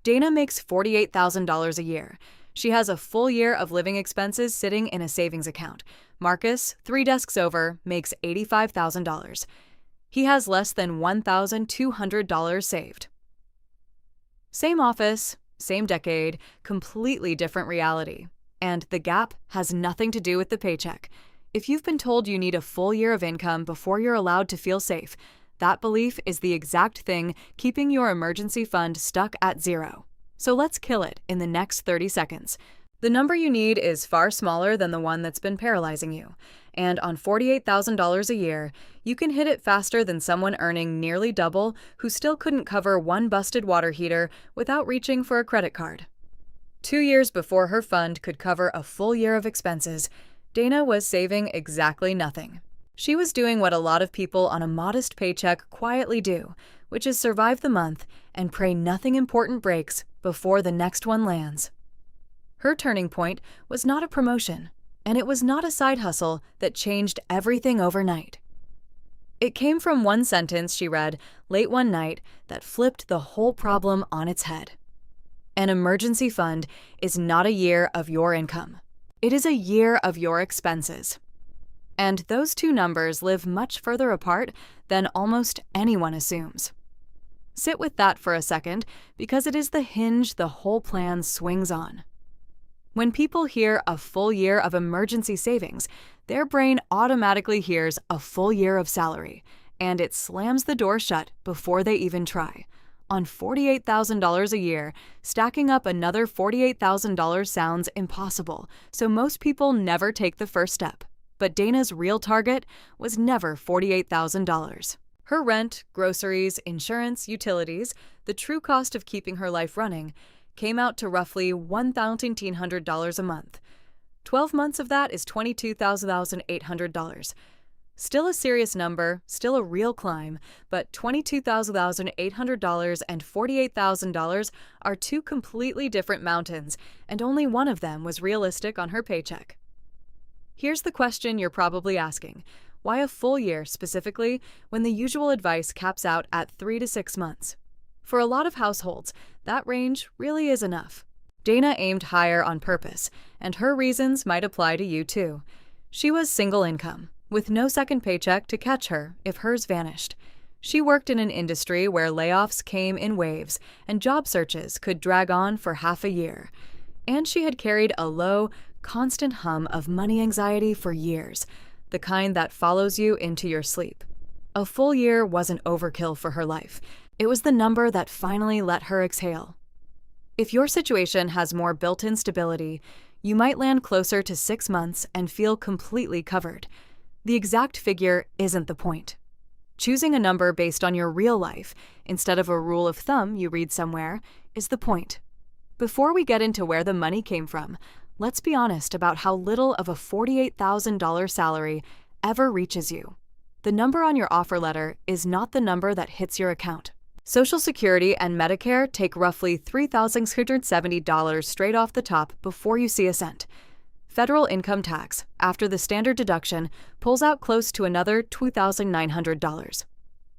Dana makes $48,000 a year. She has a full year of living expenses sitting in a savings account. Marcus, 3 desks over, makes $85,000. He has less than $1,200 saved. Same office, same decade, completely different reality. And the gap has nothing to do with the paycheck. If you've been told you need a full year of income before you're allowed to feel safe, that belief is the exact thing keeping your emergency fund stuck at zero. So let's kill it in the next 30 seconds. The number you need is far smaller than the one that's been paralyzing you. And on $48,000 a year, you can hit it faster than someone earning nearly double who still couldn't cover one busted water heater without reaching for a credit card. 2 years before her fund could cover a full year of expenses, Dana was saving exactly nothing. She was doing what a lot of people on a modest paycheck quietly do, which is survive the month and pray nothing important breaks before the next one lands. Her turning point was not a promotion, and it was not a side hustle that changed everything overnight. It came from one sentence she read late one night that flipped the whole problem on its head. An emergency fund is not a year of your income. It is a year of your expenses. And those two numbers live much further apart than almost anyone assumes. Sit with that for a second, because it is the hinge the whole plan swings on. When people hear a full year of emergency savings, their brain automatically hears a full year of salary, and it slams the door shut before they even try. On $48,000 a year, stacking up another $48,000 sounds impossible, so most people never take the first step. But Dana's real target was never $48,000. Her rent, groceries, insurance, utilities, the true cost of keeping her life running, came out to roughly $1,900 a month. 12 months of that is $22,800. Still a serious number, still a real climb, but $22,800 and $48,000 are two completely different mountains, and only one of them was realistic on her paycheck. Here's the question you're probably asking. Why a full year specifically when the usual advice caps out at 3 to 6 months? For a lot of households, that range really is enough. Dana aimed higher on purpose, and her reasons might apply to you too. She was single income, with no second paycheck to catch her if hers vanished. She worked in an industry where layoffs came in waves and job searches could drag on for half a year. And she had carried a low, constant hum of money anxiety for years, the kind that follows you into your sleep. A full year wasn't overkill for her life. It was the number that finally let her exhale. If your situation has more built-in stability, you might land closer to 6 months and feel completely covered. The exact figure isn't the point. Choosing a number based on your real life, instead of a rule of thumb you read somewhere, is the point. Before we get into where the money came from, let's be honest about how little of a $48,000 salary ever reaches you. The number on your offer letter is not the number that hits your account. Social Security and Medicare take roughly $3,670 straight off the top before you see a cent. Federal income tax, after the standard deduction, pulls out close to another $2,900.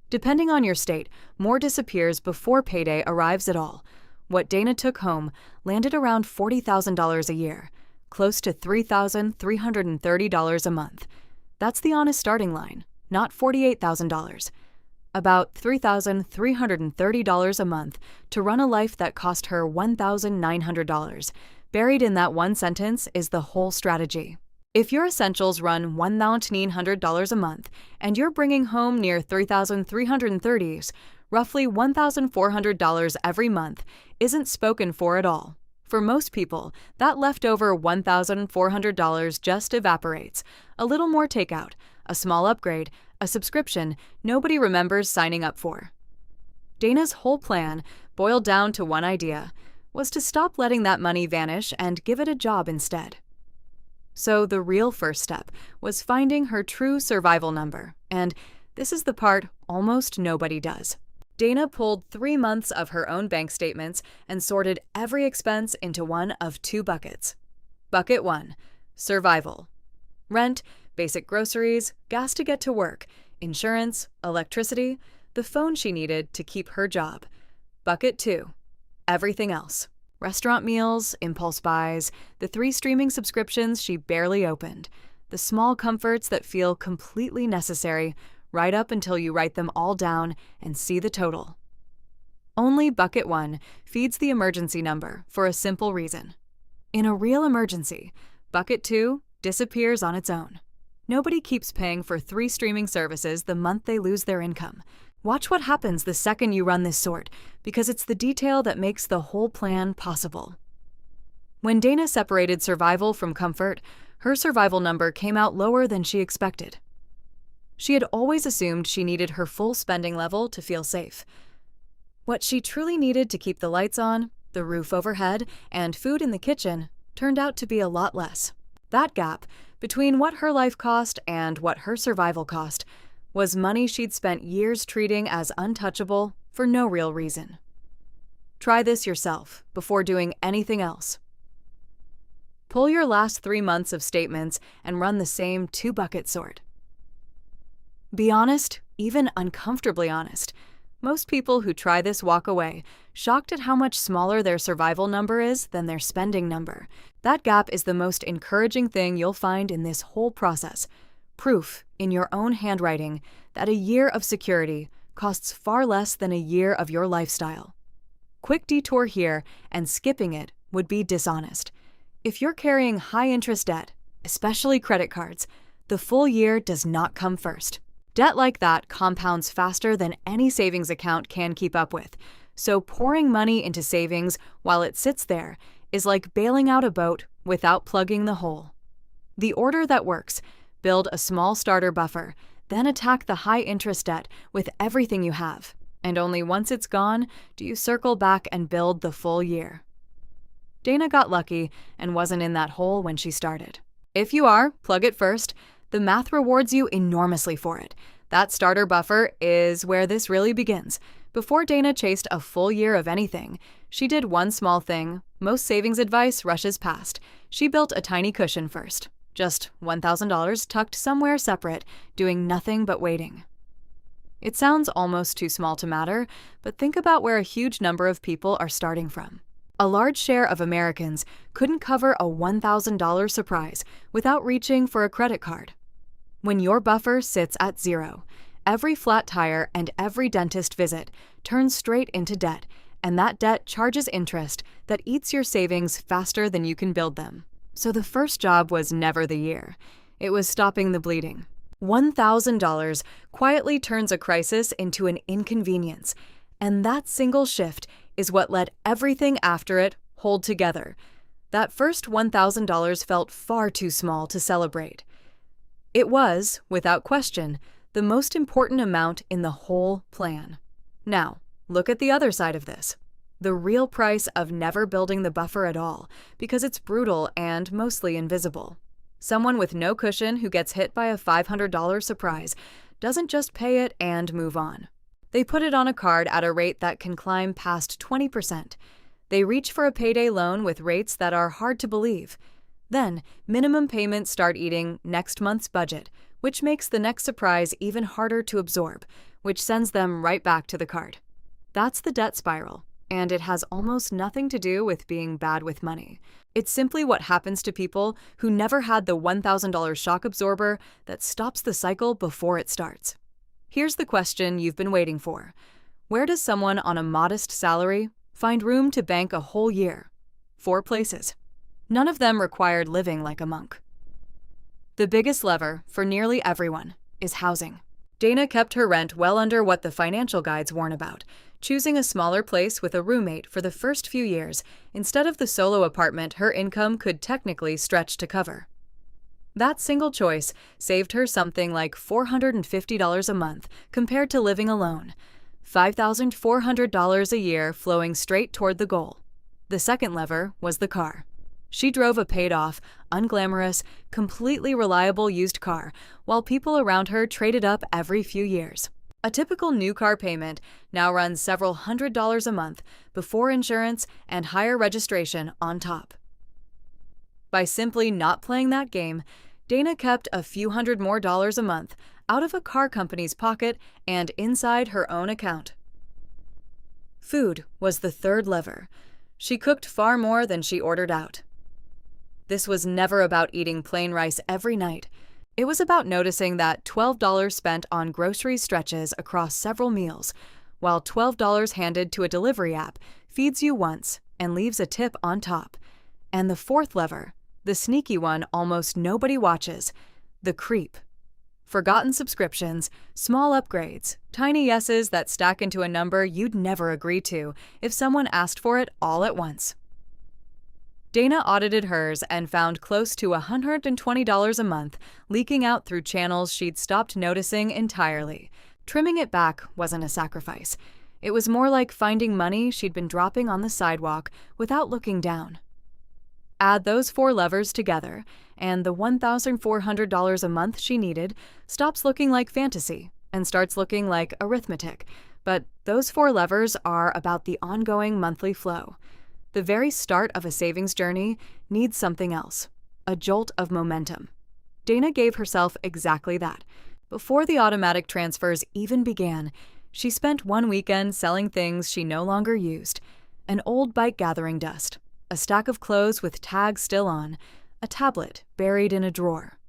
Depending on your state, more disappears before payday arrives at all. What Dana took home landed around $40,000 a year, close to $3,330 a month. That's the honest starting line, not $48,000. About $3,330 a month to run a life that cost her $1,900. Buried in that one sentence is the whole strategy. If your essentials run $1,900 a month and you're bringing home near $3,330, roughly $1,400 every month isn't spoken for at all. For most people, that leftover $1,400 just evaporates. A little more takeout, a small upgrade, a subscription nobody remembers signing up for. Dana's whole plan boiled down to one idea, was to stop letting that money vanish and give it a job instead. So the real first step was finding her true survival number, and this is the part almost nobody does. Dana pulled 3 months of her own bank statements and sorted every expense into one of 2 buckets. Bucket 1, survival. Rent, basic groceries, gas to get to work, insurance, electricity, the phone she needed to keep her job. Bucket 2, everything else. Restaurant meals, impulse buys, the 3 streaming subscriptions she barely opened, the small comforts that feel completely necessary right up until you write them all down and see the total. Only bucket 1 feeds the emergency number for a simple reason. In a real emergency, bucket 2 disappears on its own. Nobody keeps paying for 3 streaming services the month they lose their income. Watch what happens the second you run this sort, because it's the detail that makes the whole plan possible. When Dana separated survival from comfort, her survival number came out lower than she expected. She had always assumed she needed her full spending level to feel safe. What she truly needed to keep the lights on, the roof overhead, and food in the kitchen turned out to be a lot less. That gap between what her life cost and what her survival cost was money she'd spent years treating as untouchable for no real reason. Try this yourself before doing anything else. Pull your last 3 months of statements and run the same 2-bucket sort. Be honest, even uncomfortably honest. Most people who try this walk away, shocked at how much smaller their survival number is than their spending number. That gap is the most encouraging thing you'll find in this whole process. Proof, in your own handwriting, that a year of security costs far less than a year of your lifestyle. Quick detour here, and skipping it would be dishonest. If you're carrying high-interest debt, especially credit cards, the full year does not come first. Debt like that compounds faster than any savings account can keep up with, so pouring money into savings while it sits there is like bailing out a boat without plugging the hole. The order that works: build a small starter buffer, then attack the high-interest debt with everything you have, and only once it's gone do you circle back and build the full year. Dana got lucky and wasn't in that hole when she started. If you are, plug it first. The math rewards you enormously for it. That starter buffer is where this really begins. Before Dana chased a full year of anything, she did one small thing most savings advice rushes past. She built a tiny cushion first. Just $1,000 tucked somewhere separate, doing nothing but waiting. It sounds almost too small to matter, but think about where a huge number of people are starting from. A large share of Americans couldn't cover a $1,000 surprise without reaching for a credit card. When your buffer sits at 0, every flat tire and every dentist visit turns straight into debt, and that debt charges interest that eats your savings faster than you can build them. So the first job was never the year. It was stopping the bleeding. $1,000 quietly turns a crisis into an inconvenience, and that single shift is what let everything after it hold together. That first $1,000 felt far too small to celebrate. It was, without question, the most important amount in the whole plan. Now, look at the other side of this. The real price of never building the buffer at all, because it's brutal and mostly invisible. Someone with no cushion who gets hit by a $500 surprise doesn't just pay it and move on. They put it on a card at a rate that can climb past 20%. They reach for a payday loan with rates that are hard to believe. Then, minimum payments start eating next month's budget, which makes the next surprise even harder to absorb, which sends them right back to the card. That's the debt spiral, and it has almost nothing to do with being bad with money. It's simply what happens to people who never had the $1,000 shock absorber that stops the cycle before it starts. Here's the question you've been waiting for. Where does someone on a modest salary find room to bank a whole year? 4 places. None of them required living like a monk. The biggest lever, for nearly everyone, is housing. Dana kept her rent well under what the financial guides warn about, choosing a smaller place with a roommate for the first few years instead of the solo apartment her income could technically stretch to cover. That single choice saved her something like $450 a month compared to living alone, $5,400 a year flowing straight toward the goal. The second lever was the car. She drove a paid-off, unglamorous, completely reliable used car, while people around her traded up every few years. A typical new car payment now runs several $100s a month before insurance and higher registration on top. By simply not playing that game, Dana kept a few $100 more a month out of a car company's pocket and inside her own account. Food was the third lever. She cooked far more than she ordered out. This was never about eating plain rice every night. It was about noticing that $12 spent on groceries stretches across several meals, while $12 handed to a delivery app feeds you once and leaves a tip on top. And the fourth lever, the sneaky one almost nobody watches, the creep. Forgotten subscriptions, small upgrades, tiny yeses that stack into a number you'd never agree to if someone asked for it all at once. Dana audited hers and found close to $120 a month leaking out through channels she'd stopped noticing entirely. Trimming it back wasn't a sacrifice. It was more like finding money she'd been dropping on the sidewalk without looking down. Add those four levers together, and the $1,400 a month she needed stops looking like fantasy and starts looking like arithmetic. But those four levers are about the ongoing monthly flow. The very start of a savings journey needs something else, a jolt of momentum. Dana gave herself exactly that. Before the automatic transfers even began, she spent one weekend selling things she no longer used: an old bike gathering dust, a stack of clothes with tags still on, a tablet buried in a drawer.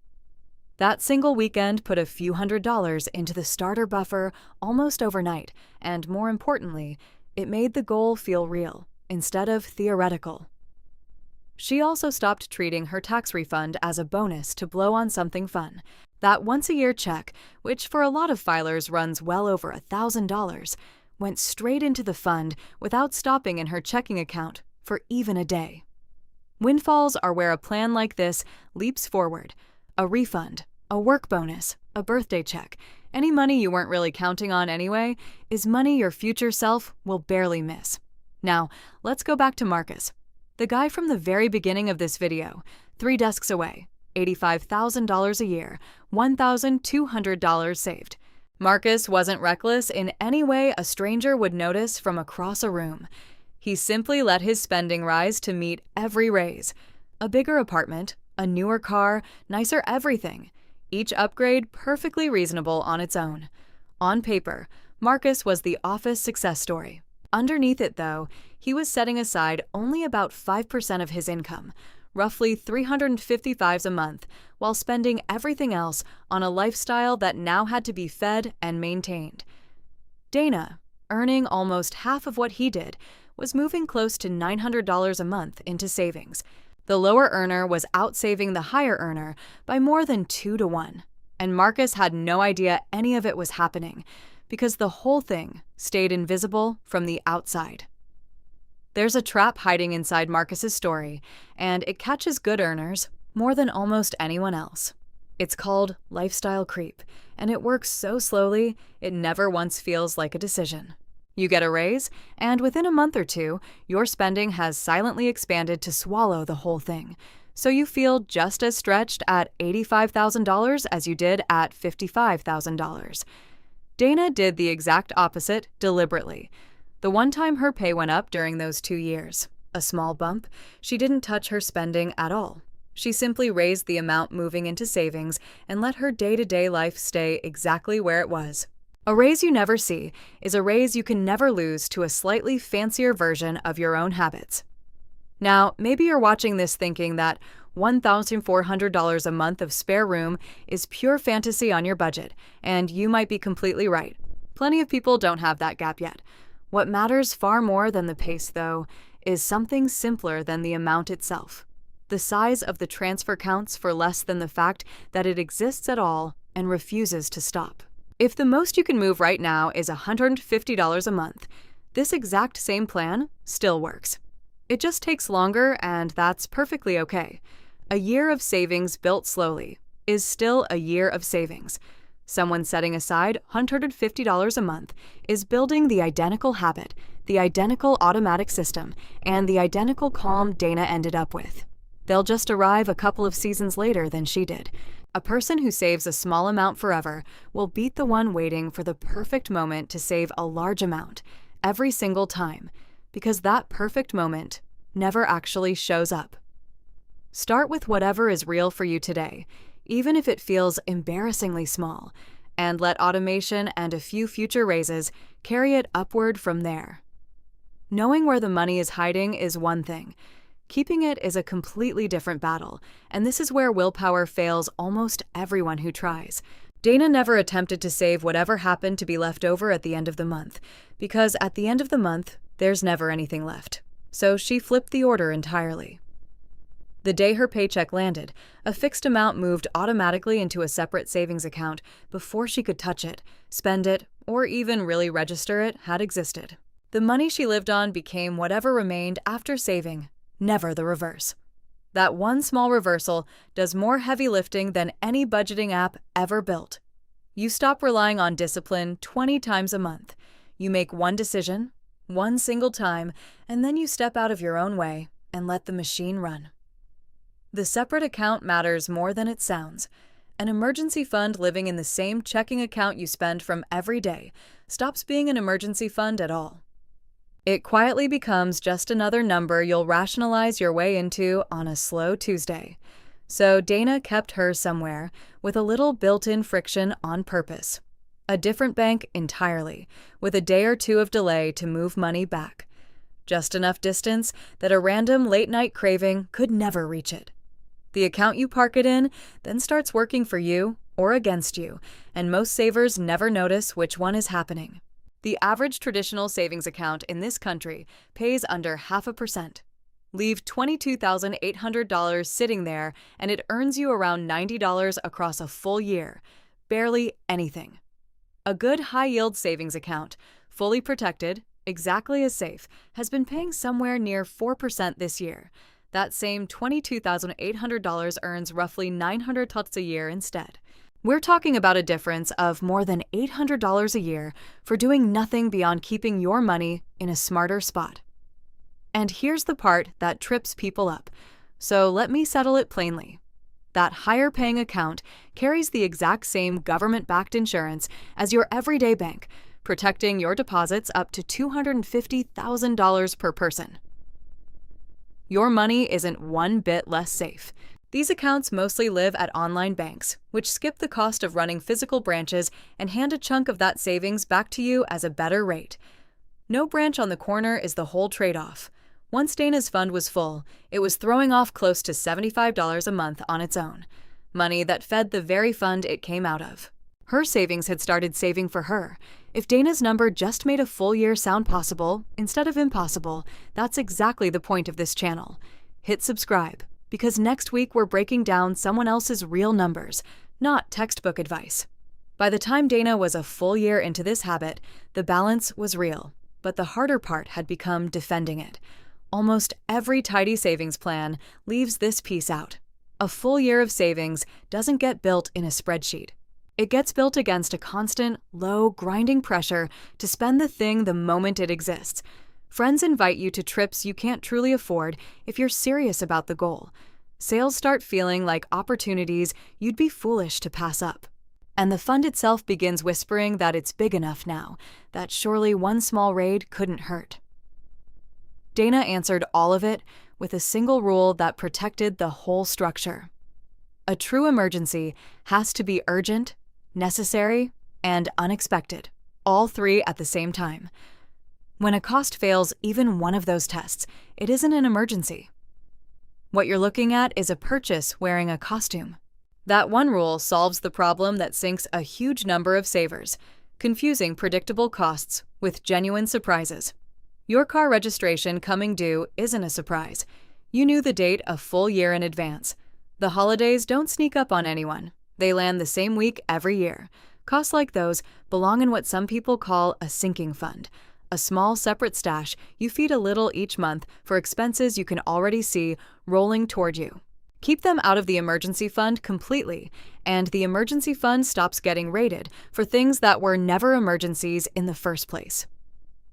That single weekend put a few $100s into the starter buffer almost overnight, and more importantly, it made the goal feel real instead of theoretical. She also stopped treating her tax refund as a bonus to blow on something fun. That once-a-year check, which for a lot of filers runs well over $1,000, went straight into the fund without stopping in her checking account for even a day. Windfalls are where a plan like this leaps forward. A refund, a work bonus, a birthday check, any money you weren't really counting on anyway, is money your future self will barely miss. Now, let's go back to Marcus, the guy from the very beginning of this video, 3 desks away, $85,000 a year, $1,200 saved. Marcus wasn't reckless in any way a stranger would notice from across a room. He simply let his spending rise to meet every raise. A bigger apartment, a newer car, nicer everything. Each upgrade perfectly reasonable on its own. On paper, Marcus was the office success story. Underneath it, though, he was setting aside only about 5% of his income, roughly $355 a month, while spending everything else on a lifestyle that now had to be fed and maintained. Dana, earning almost half of what he did, was moving close to $900 a month into savings. The lower earner was outsaving the higher earner by more than 2 to 1, and Marcus had no idea any of it was happening because the whole thing stayed invisible from the outside. There's a trap hiding inside Marcus's story, and it catches good earners more than almost anyone else. It's called lifestyle creep, and it works so slowly it never once feels like a decision. You get a raise, and within a month or two, your spending has silently expanded to swallow the whole thing. So you feel just as stretched at $85,000 as you did at $55,000. Dana did the exact opposite deliberately. The one time her pay went up during those 2 years, a small bump, she didn't touch her spending at all. She simply raised the amount moving into savings and let her day-to-day life stay exactly where it was. A raise you never see is a raise you can never lose to a slightly fancier version of your own habits. Now, maybe you're watching this thinking that $1,400 a month of spare room is pure fantasy on your budget, and you might be completely right. Plenty of people don't have that gap yet. What matters far more than the pace, though, is something simpler than the amount itself. The size of the transfer counts for less than the fact that it exists at all and refuses to stop. If the most you can move right now is $150 a month, this exact same plan still works. It just takes longer, and that's perfectly okay. A year of savings built slowly is still a year of savings. Someone setting aside $150 a month is building the identical habit, the identical automatic system, and the identical calm Dana ended up with. They'll just arrive a couple of seasons later than she did. A person who saves a small amount forever will beat the one waiting for the perfect moment to save a large amount every single time, because that perfect moment never actually shows up. Start with whatever is real for you today, even if it feels embarrassingly small, and let automation and a few future raises carry it upward from there. Knowing where the money is hiding is one thing. Keeping it is a completely different battle, and this is where willpower fails almost everyone who tries. Dana never attempted to save whatever happened to be left over at the end of the month, because at the end of the month, there's never anything left. So she flipped the order entirely. The day her paycheck landed, a fixed amount moved automatically into a separate savings account before she could touch it, spend it, or even really register it had existed. The money she lived on became whatever remained after saving, never the reverse. That one small reversal does more heavy lifting than any budgeting app ever built. You stop relying on discipline 20 times a month. You make one decision, one single time, and then you step out of your own way and let the machine run. The separate account matters more than it sounds. An emergency fund living in the same checking account you spend from every day stops being an emergency fund at all. It quietly becomes just another number you'll rationalize your way into on a slow Tuesday. So Dana kept hers somewhere, with a little built-in friction on purpose. A different bank entirely, with a day or two of delay to move money back. Just enough distance that a random late-night craving could never reach it. The account you park it in then starts working for you or against you, and most savers never notice which one is happening. The average traditional savings account in this country pays under 0.5%. Leave $22,800 sitting there and it earns you around $90 across a full year. Barely anything. A good high-yield savings account, fully protected, exactly as safe, has been paying somewhere near 4% this year. That same $22,800 earns roughly $900 a year instead. We're talking about a difference of more than $800 a year for doing nothing beyond keeping your money in a smarter spot. And here's the part that trips people up, so let me settle it plainly. That higher-paying account carries the exact same government-backed insurance as your everyday bank, protecting your deposits up to $250,000 per person. Your money isn't one bit less safe. These accounts mostly live at online banks, which skip the cost of running physical branches and hand a chunk of that savings back to you as a better rate. No branch on the corner is the whole trade-off. Once Dana's fund was full, it was throwing off close to $75 a month on its own, money that fed the very fund it came out of. Her savings had started saving for her. If Dana's number just made a full year sound possible instead of impossible, that's exactly the point of this channel. Hit subscribe, because next week we're breaking down someone else's real numbers, not textbook advice. By the time Dana was a full year into this habit, the balance was real, but the harder part had become defending it. Almost every tidy savings plan leaves this piece out. A full year of savings doesn't get built in a spreadsheet. It gets built against a constant, low, grinding pressure to spend the thing the moment it exists. Friends invite you to trips you can't truly afford if you're serious about the goal. Sales start feeling like opportunities you'd be foolish to pass up. And the fund itself begins whispering that it's big enough now, that surely one small raid couldn't hurt. Dana answered all of it with a single rule that protected the whole structure. A true emergency has to be urgent, necessary, and unexpected, all three at the same time. When a cost fails even one of those tests, it isn't an emergency. What you're looking at is a purchase wearing a costume. That one rule solves the problem that sinks a huge number of savers, confusing predictable costs with genuine surprises. Your car registration coming due isn't a surprise. You knew the date a full year in advance. The holidays don't sneak up on anyone. They land the same week every year. Costs like those belong in what some people call a sinking fund, a small separate stash you feed a little each month for expenses you can already see rolling toward you. Keep them out of the emergency fund completely, and the emergency fund stops getting raided for things that were never emergencies in the first place.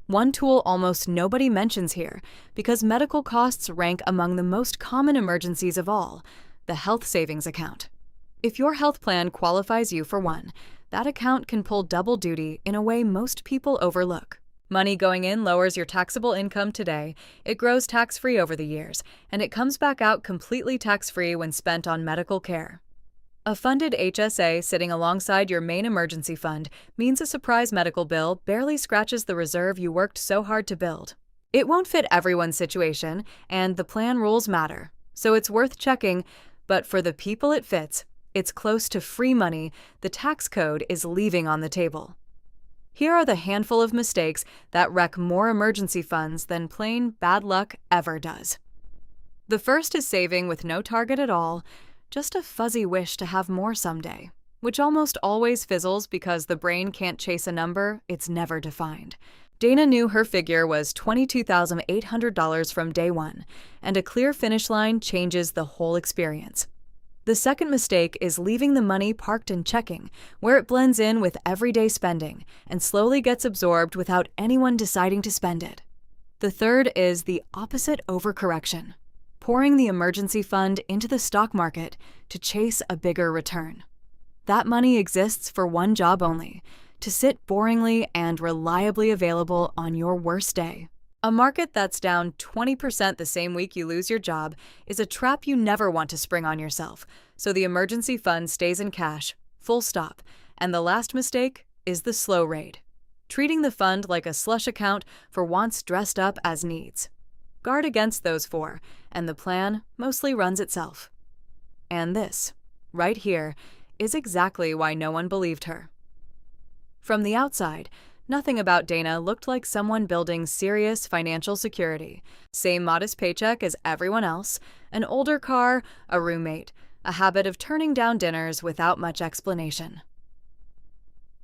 One tool almost nobody mentions here, because medical costs rank among the most common emergencies of all, the health savings account. If your health plan qualifies you for one, that account can pull double duty in a way most people overlook. Money going in lowers your taxable income today, it grows tax-free over the years, and it comes back out completely tax-free when spent on medical care. A funded HSA sitting alongside your main emergency fund means a surprise medical bill barely scratches the reserve you worked so hard to build. It won't fit everyone's situation, and the plan rules matter, so it's worth checking, but for the people it fits, it's close to free money the tax code is leaving on the table. Here are the handful of mistakes that wreck more emergency funds than plain bad luck ever does. The first is saving with no target at all, just a fuzzy wish to have more someday, which almost always fizzles because the brain can't chase a number it's never defined. Dana knew her figure was $22,800 from day one, and a clear finish line changes the whole experience. The second mistake is leaving the money parked in checking, where it blends in with everyday spending and slowly gets absorbed without anyone deciding to spend it. The third is the opposite overcorrection, pouring the emergency fund into the stock market to chase a bigger return. That money exists for one job only: to sit boringly and reliably available on your worst day. A market that's down 20% the same week you lose your job is a trap you never want to spring on yourself, so the emergency fund stays in cash, full stop. And the last mistake is the slow raid, treating the fund like a slush account for wants dressed up as needs. Guard against those four, and the plan mostly runs itself. And this, right here, is exactly why no one believed her. From the outside, nothing about Dana looked like someone building serious financial security. Same modest paycheck as everyone else, an older car, a roommate, a habit of turning down dinners without much explanation.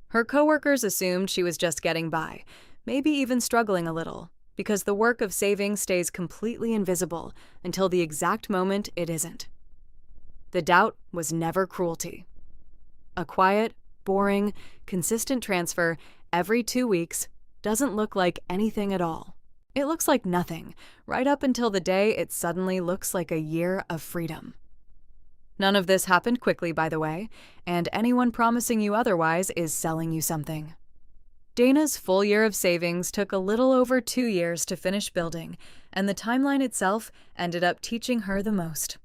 Her coworkers assumed she was just getting by, maybe even struggling a little, because the work of saving stays completely invisible until the exact moment it isn't. The doubt was never cruelty. A quiet, boring, consistent transfer every 2 weeks doesn't look like anything at all. It looks like nothing, right up until the day it suddenly looks like a year of freedom. None of this happened quickly, by the way, and anyone promising you otherwise is selling you something. Dana's full year of savings took a little over 2 years to finish building, and the timeline itself ended up teaching her the most.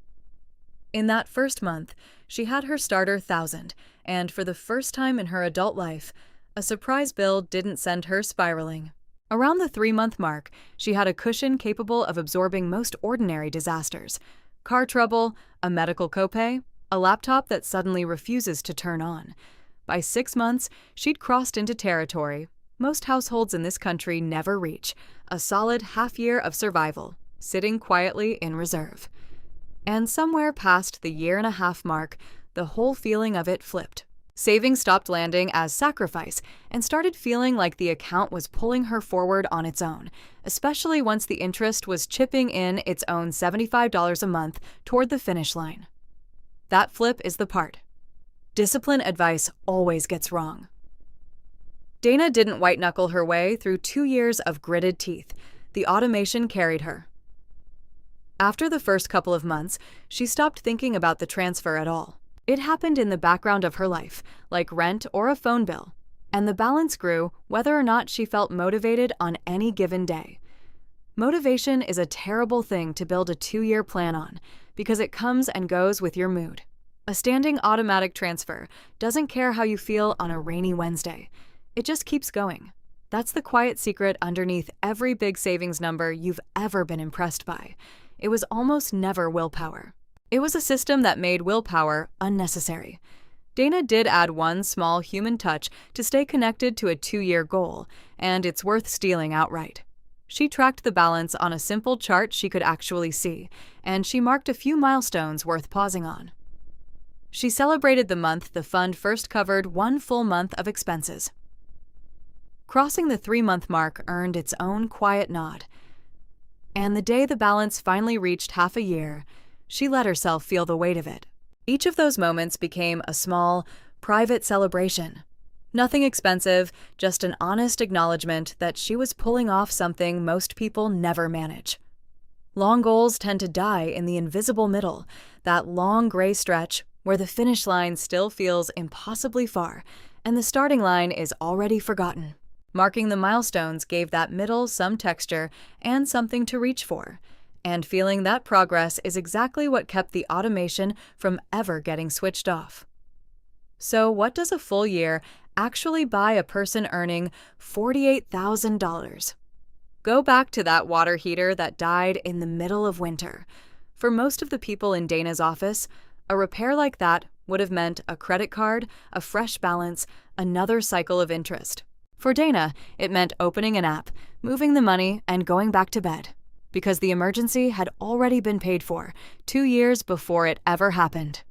In that first month, she had her starter 1,000, and for the first time in her adult life, a surprise bill didn't send her spiraling. Around the 3-month mark, she had a cushion capable of absorbing most ordinary disasters: car trouble, a medical copay, a laptop that suddenly refuses to turn on. By 6 months, she'd crossed into territory most households in this country never reach: a solid half-year of survival, sitting quietly in reserve. And somewhere past the 1.5-year mark, the whole feeling of it flipped. Savings stopped landing as sacrifice and started feeling like the account was pulling her forward on its own, especially once the interest was chipping in its own $75 a month toward the finish line. That flip is the part discipline advice always gets wrong. Dana didn't white-knuckle her way through 2 years of gritted teeth. The automation carried her. After the first couple of months, she stopped thinking about the transfer at all. It happened in the background of her life, like rent or a phone bill, and the balance grew whether or not she felt motivated on any given day. Motivation is a terrible thing to build a 2-year plan on, because it comes and goes with your mood. A standing automatic transfer doesn't care how you feel on a rainy Wednesday. It just keeps going. That's the quiet secret underneath every big savings number you've ever been impressed by. It was almost never willpower. It was a system that made willpower unnecessary. Dana did add one small human touch to stay connected to a 2-year goal, and it's worth stealing outright. She tracked the balance on a simple chart she could actually see, and she marked a few milestones worth pausing on. She celebrated the month the fund first covered 1 full month of expenses. Crossing the 3-month mark earned its own quiet nod. And the day the balance finally reached half a year, she let herself feel the weight of it. Each of those moments became a small, private celebration. Nothing expensive, just an honest acknowledgement that she was pulling off something most people never manage. Long goals tend to die in the invisible middle, that long gray stretch where the finish line still feels impossibly far and the starting line is already forgotten. Marking the milestones gave that middle some texture and something to reach for, and feeling that progress is exactly what kept the automation from ever getting switched off. So what does a full year actually buy a person earning $48,000? Go back to that water heater that died in the middle of winter. For most of the people in Dana's office, a repair like that would have meant a credit card, a fresh balance, another cycle of interest. For Dana, it meant opening an app, moving the money, and going back to bed. Because the emergency had already been paid for 2 years before it ever happened.